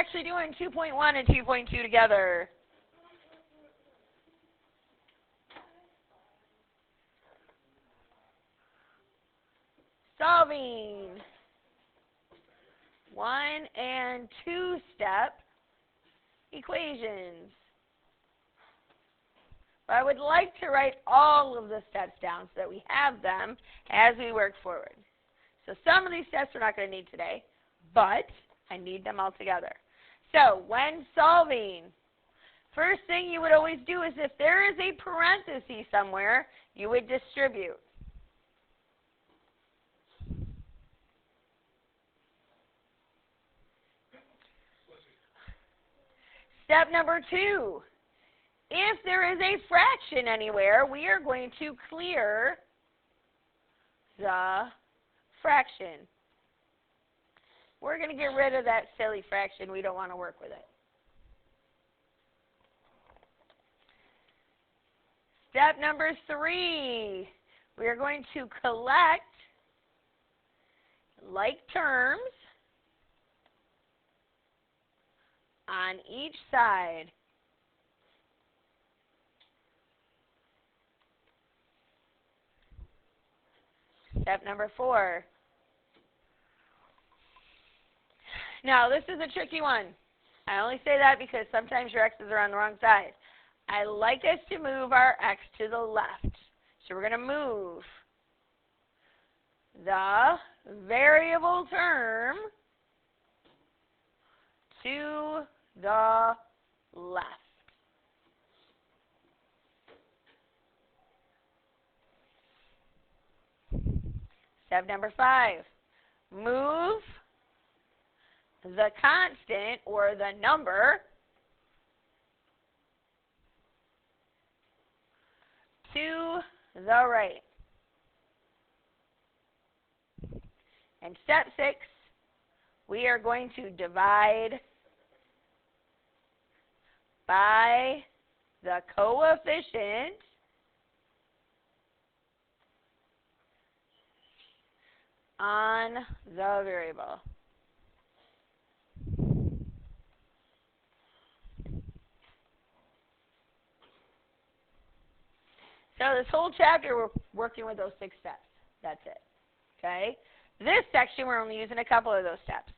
actually doing 2.1 and 2.2 together. Solving 1 and 2 step equations. But I would like to write all of the steps down so that we have them as we work forward. So some of these steps we're not going to need today, but I need them all together. So when solving, first thing you would always do is if there is a parenthesis somewhere, you would distribute. Step number 2, if there is a fraction anywhere, we are going to clear the fraction. We're going to get rid of that silly fraction. We don't want to work with it. Step number 3, we are going to collect like terms on each side. Step number 4. Now, this is a tricky one. I only say that because sometimes your x's are on the wrong side. I like us to move our x to the left. So we're going to move the variable term to the left. Step number 5, move the constant or the number to the right. And step 6, we are going to divide by the coefficient on the variable. So this whole chapter, we're working with those 6 steps. That's it. Okay? This section, we're only using a couple of those steps.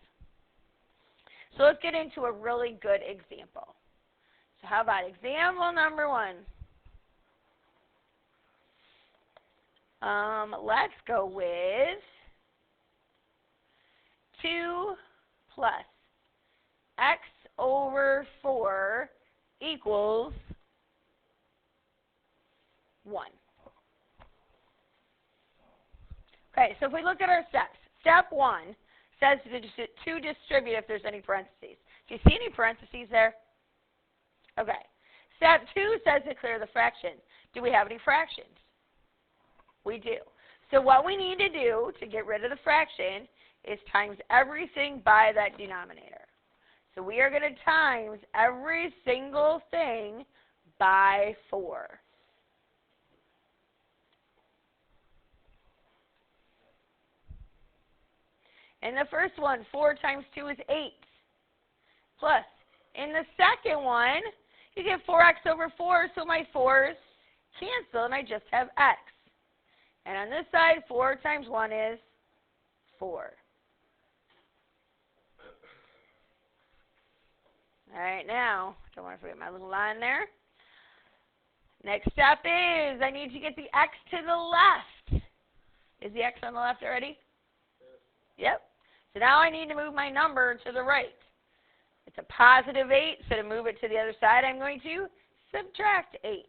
So let's get into a really good example. So how about example number 1? Let's go with 2 plus x over 4 equals 1. Okay, so if we look at our steps, step 1 says to distribute if there's any parentheses. Do you see any parentheses there? Okay. Step 2 says to clear the fraction. Do we have any fractions? We do. So what we need to do to get rid of the fraction is times everything by that denominator. So we are going to times every single thing by 4. In the first one, 4 times 2 is 8. Plus, in the second one, you get 4x over 4, so my 4's cancel, and I just have x. And on this side, 4 times 1 is 4. All right, now, don't want to forget my little line there. Next step is I need to get the x to the left. Is the x on the left already? Yep. So now I need to move my number to the right. It's a positive 8, so to move it to the other side, I'm going to subtract 8.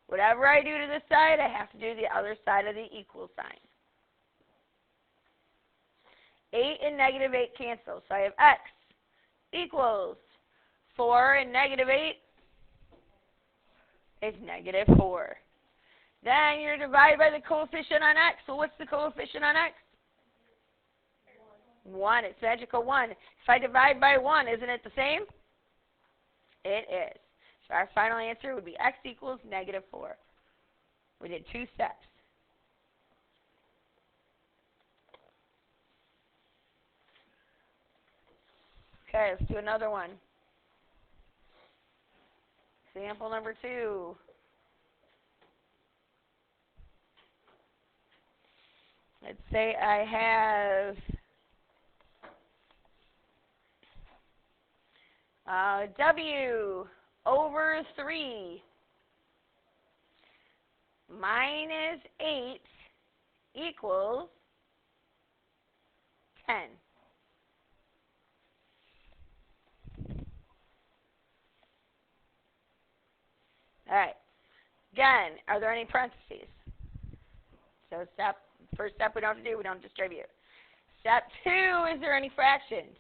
Whatever I do to this side, I have to do the other side of the equal sign. 8 and negative 8 cancel, so I have x equals 4 and negative 8 is negative 4. Then you're divided by the coefficient on x. So what's the coefficient on x? 1. It's magical 1. If I divide by 1, isn't it the same? It is. So our final answer would be x equals negative 4. We did 2 steps. Okay, let's do another one. Example number 2. Let's say I have W over 3 minus 8 equals 10. All right. Again, are there any parentheses? So first step we don't have to do, we don't distribute. Step 2, is there any fractions?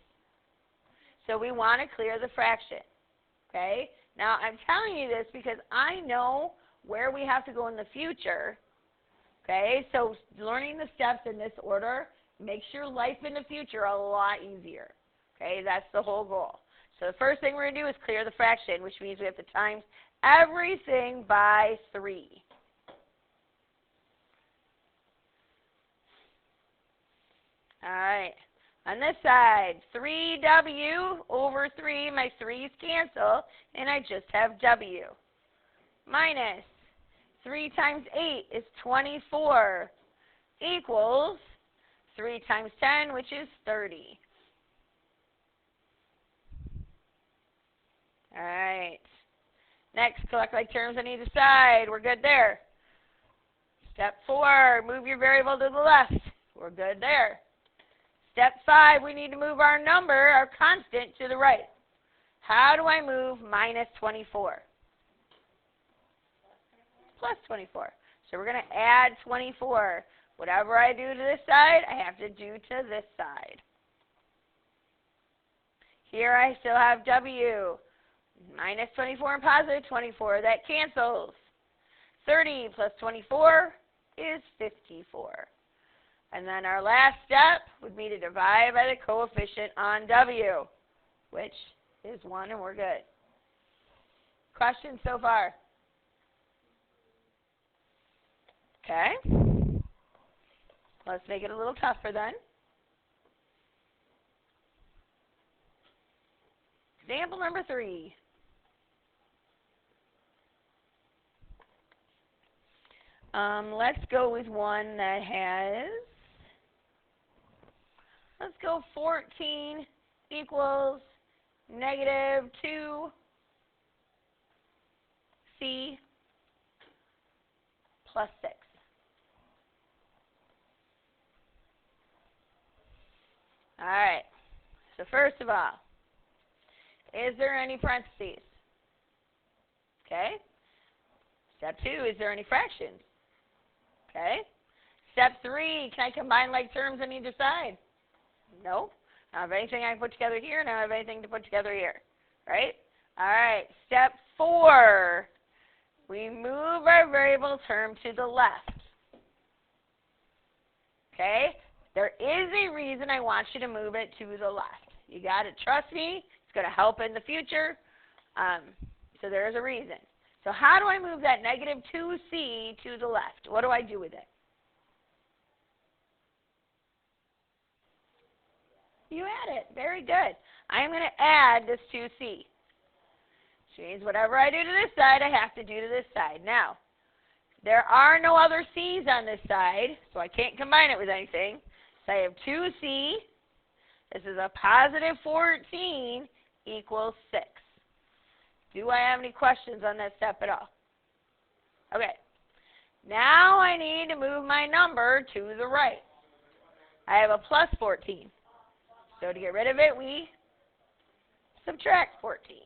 So we want to clear the fraction. Okay? Now, I'm telling you this because I know where we have to go in the future. Okay? So learning the steps in this order makes your life in the future a lot easier. Okay? That's the whole goal. So the first thing we're going to do is clear the fraction, which means we have to times everything by 3. All right. On this side, 3W over 3, my 3's cancel, and I just have W. Minus 3 times 8 is 24, equals 3 times 10, which is 30. All right. Next, collect like terms on either side. We're good there. Step 4, move your variable to the left. We're good there. Step 5, we need to move our number, our constant, to the right. How do I move minus 24? Plus 24. So we're going to add 24. Whatever I do to this side, I have to do to this side. Here I still have W. Minus 24 and positive 24. That cancels. 30 plus 24 is 54. And then our last step would be to divide by the coefficient on W, which is 1, and we're good. Questions so far? Okay. Let's make it a little tougher then. Example number 3. Let's go with one that has, let's go 14 equals negative 2C plus 6. All right. So first of all, is there any parentheses? Okay. Step 2, is there any fractions? Okay. Step 3, can I combine like terms on either side? No. I don't have anything I can put together here, and I don't have anything to put together here. Right? All right. Step 4, we move our variable term to the left. Okay? There is a reason I want you to move it to the left. You got to trust me. It's going to help in the future. So there is a reason. So how do I move that negative 2C to the left? What do I do with it? You add it. Very good. I'm going to add this 2C. Which means whatever I do to this side, I have to do to this side. Now, there are no other C's on this side, so I can't combine it with anything. So I have 2C. This is a positive 14 equals 6. Do I have any questions on that step at all? Okay. Now I need to move my number to the right. I have a plus 14. So to get rid of it, we subtract 14.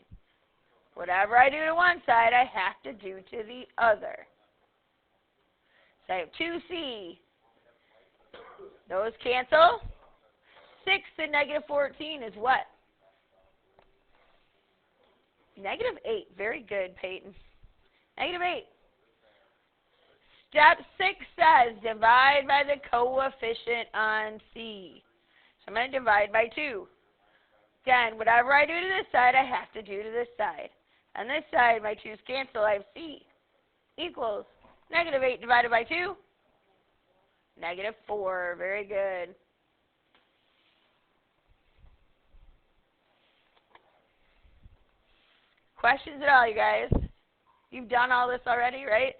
Whatever I do to one side, I have to do to the other. So I have 2C. Those cancel. 6 and negative 14 is what? Negative 8. Very good, Peyton. Negative 8. Step 6 says divide by the coefficient on C. So I'm going to divide by 2. Again, whatever I do to this side, I have to do to this side. On this side, my 2's cancel. I have C equals negative 8 divided by 2. Negative 4. Very good. questions at all, you guys? You've done all this already, right?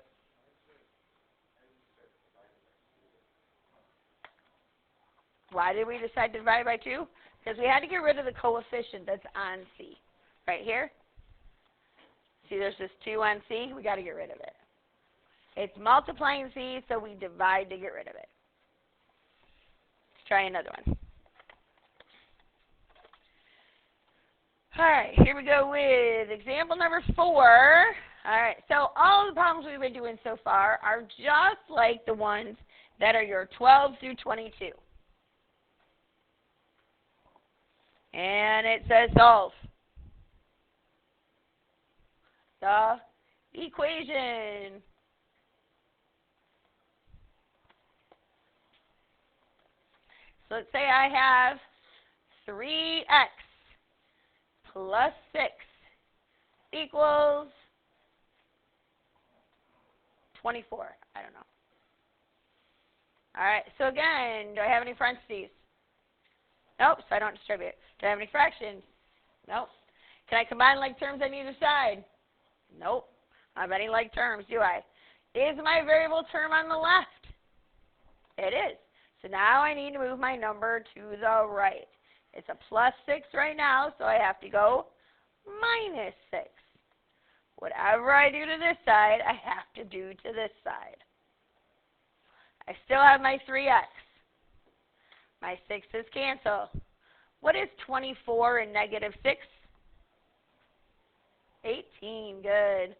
Why did we decide to divide by 2? Because we had to get rid of the coefficient that's on C. Right here. See, there's this 2 on C. We got to get rid of it. It's multiplying C, so we divide to get rid of it. Let's try another one. All right, here we go with example number 4. All right, so all of the problems we've been doing so far are just like the ones that are your 12 through 22. And it says solve the equation. So let's say I have 3x plus 6 equals 24. I don't know. All right, so again, do I have any parentheses? Nope, so I don't distribute. Do I have any fractions? Nope. Can I combine like terms on either side? Nope. I don't have any like terms, do I? Is my variable term on the left? It is. So now I need to move my number to the right. It's a plus 6 right now, so I have to go minus 6. Whatever I do to this side, I have to do to this side. I still have my 3x. My 6's cancel. What is 24 and negative 6? 18. Good.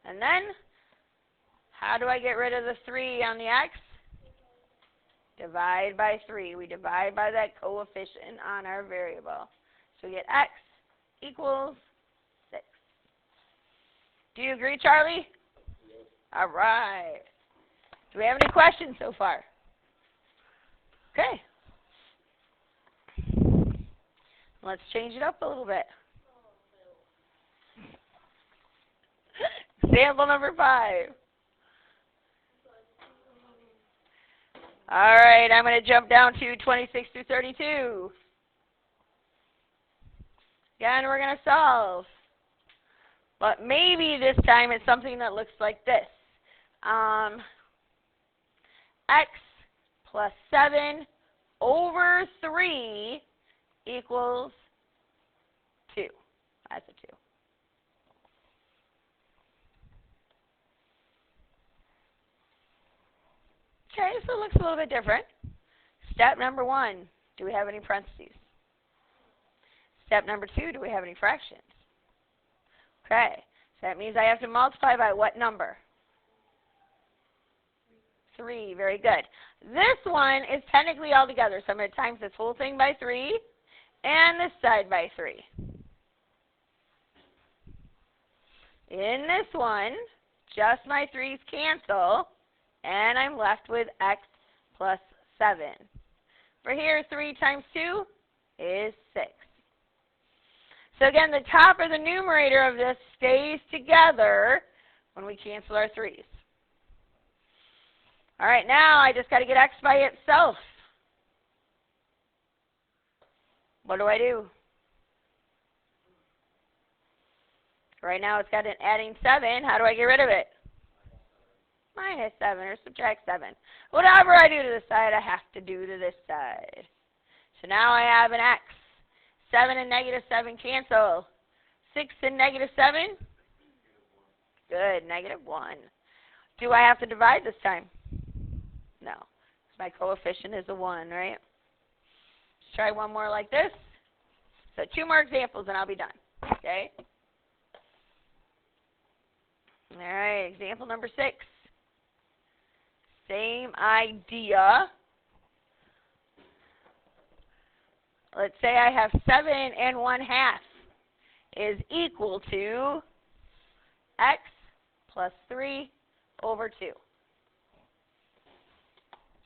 And then, how do I get rid of the 3 on the x? Divide by 3. We divide by that coefficient on our variable. So we get x equals 6. Do you agree, Charlie? Yes. All right. Do we have any questions so far? Okay. Let's change it up a little bit. Example number 5. All right, I'm going to jump down to 26 through 32. Again, we're going to solve. But maybe this time it's something that looks like this. X plus 7 over 3 equals 2. That's a 2. Okay, so it looks a little bit different. Step number 1, do we have any parentheses? Step number 2, do we have any fractions? Okay, so that means I have to multiply by what number? 3, very good. This one is technically all together, so I'm going to times this whole thing by 3 and this side by 3. In this one, just my 3's cancel, and I'm left with x plus 7. For here, 3 times 2 is 6. So again, the top or the numerator of this stays together when we cancel our 3's. All right, now I just got to get x by itself. What do? Right now it's got an adding 7. How do I get rid of it? Minus 7 or subtract 7. Whatever I do to this side, I have to do to this side. So now I have an x. 7 and negative 7 cancel. 6 and negative 7? Good, negative 1. Do I have to divide this time? No. My coefficient is a 1, right? Let's try one more like this. So 2 more examples and I'll be done. Okay? All right, example number 6. Same idea. Let's say I have 7 and 1/2 is equal to x plus 3 over 2.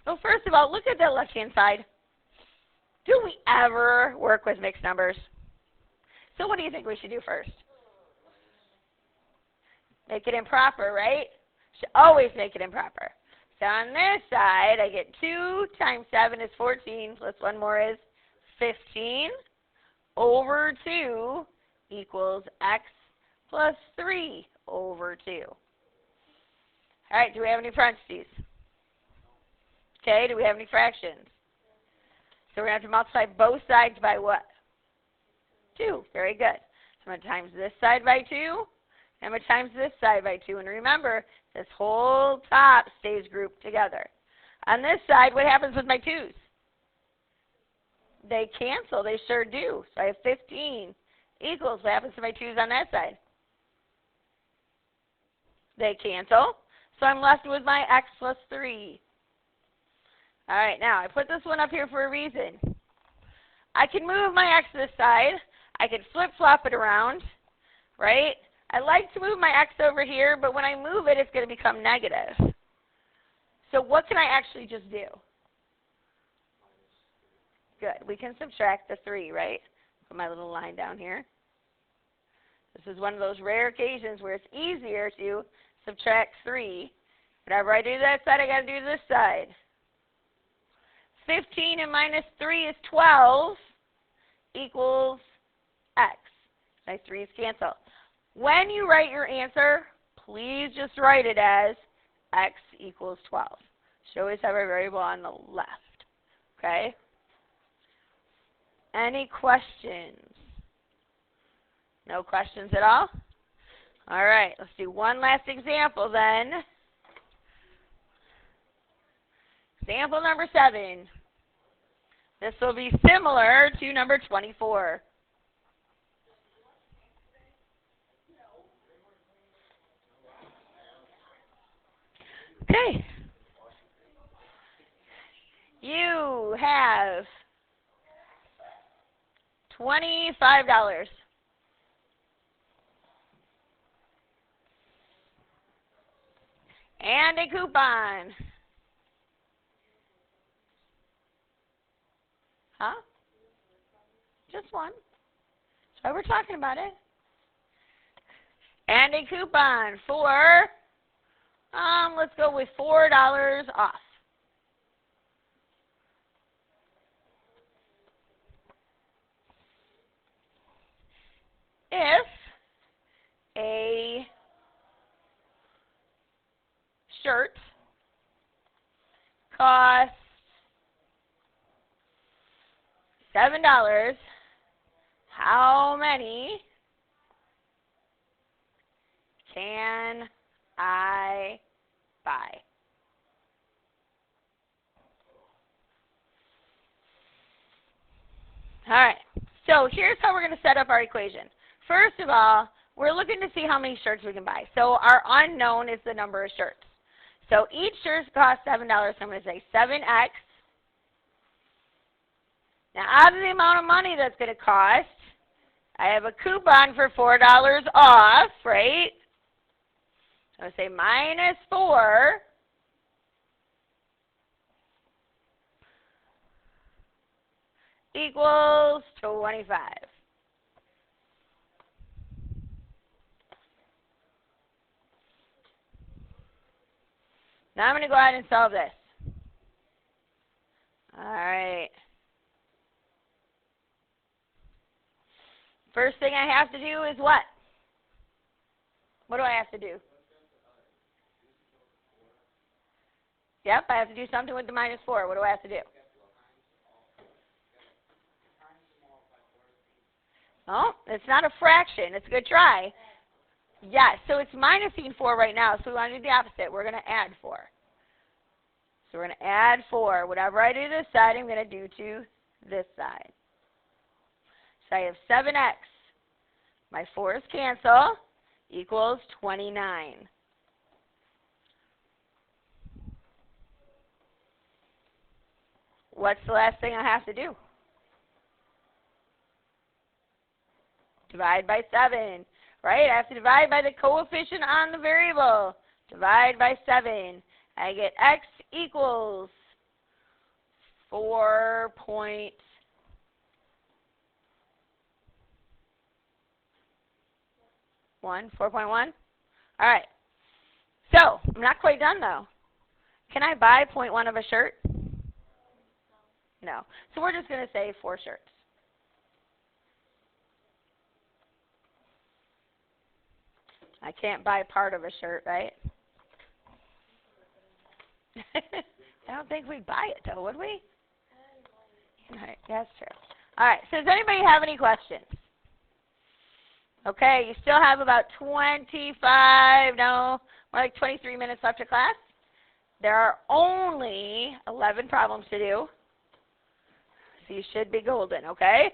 So first of all, look at the left-hand side. Do we ever work with mixed numbers? So what do you think we should do first? Make it improper, right? Should always make it improper. So on this side, I get 2 times 7 is 14, plus 1 more is 15, over 2 equals x plus 3 over 2. All right, do we have any parentheses? Okay, do we have any fractions? So we're going to have to multiply both sides by what? 2. Very good. So I'm going to times this side by 2, and I'm going to times this side by 2. And remember, this whole top stays grouped together. On this side, what happens with my 2's? They cancel. They sure do. So I have 15 equals. What happens to my 2's on that side? They cancel. So I'm left with my x plus 3. All right, now I put this one up here for a reason. I can move my x this side. I can flip-flop it around, right? I like to move my x over here, but when I move it, it's going to become negative. So what can I actually just do? Good. We can subtract the 3, right? Put my little line down here. This is one of those rare occasions where it's easier to subtract 3. Whenever I do that side, I got to do this side. 15 and minus 3 is 12 equals x. My 3's cancel. When you write your answer, please just write it as x equals 12. Should always have a variable on the left. Okay? Any questions? No questions at all? All right, let's do one last example then. Example number 7. This will be similar to number 24. Okay. You have $25. And a coupon. Huh? Just one. That's why we're talking about it. And a coupon for, let's go with $4 off. If a shirt costs $7, how many can I buy? All right, so here's how we're going to set up our equation. First of all, we're looking to see how many shirts we can buy. So our unknown is the number of shirts. So each shirt costs $7, so I'm going to say 7x. Now, out of the amount of money that's going to cost, I have a coupon for $4 off, right? So I'm going to say minus 4 equals 25. Now I'm going to go ahead and solve this. All right. First thing I have to do is what? What do I have to do? Yep, I have to do something with the minus 4. What do I have to do? Oh, it's not a fraction. It's a good try. Yes, so it's minusing 4 right now, so we want to do the opposite. We're going to add 4. So we're going to add 4. Whatever I do this side, I'm going to do to this side. So I have 7x. My 4's cancel, equals 29. What's the last thing I have to do? Divide by 7. Right? I have to divide by the coefficient on the variable. Divide by 7. I get x equals 4.1. 4.1? All right. So, I'm not quite done, though. Can I buy 0.1 of a shirt? No. So we're just going to say 4 shirts. I can't buy part of a shirt, right? I don't think we'd buy it, though, would we? All right, that's true. All right, so does anybody have any questions? Okay, you still have about 25, no, more like 23 minutes left of class. There are only 11 problems to do, so you should be golden, okay?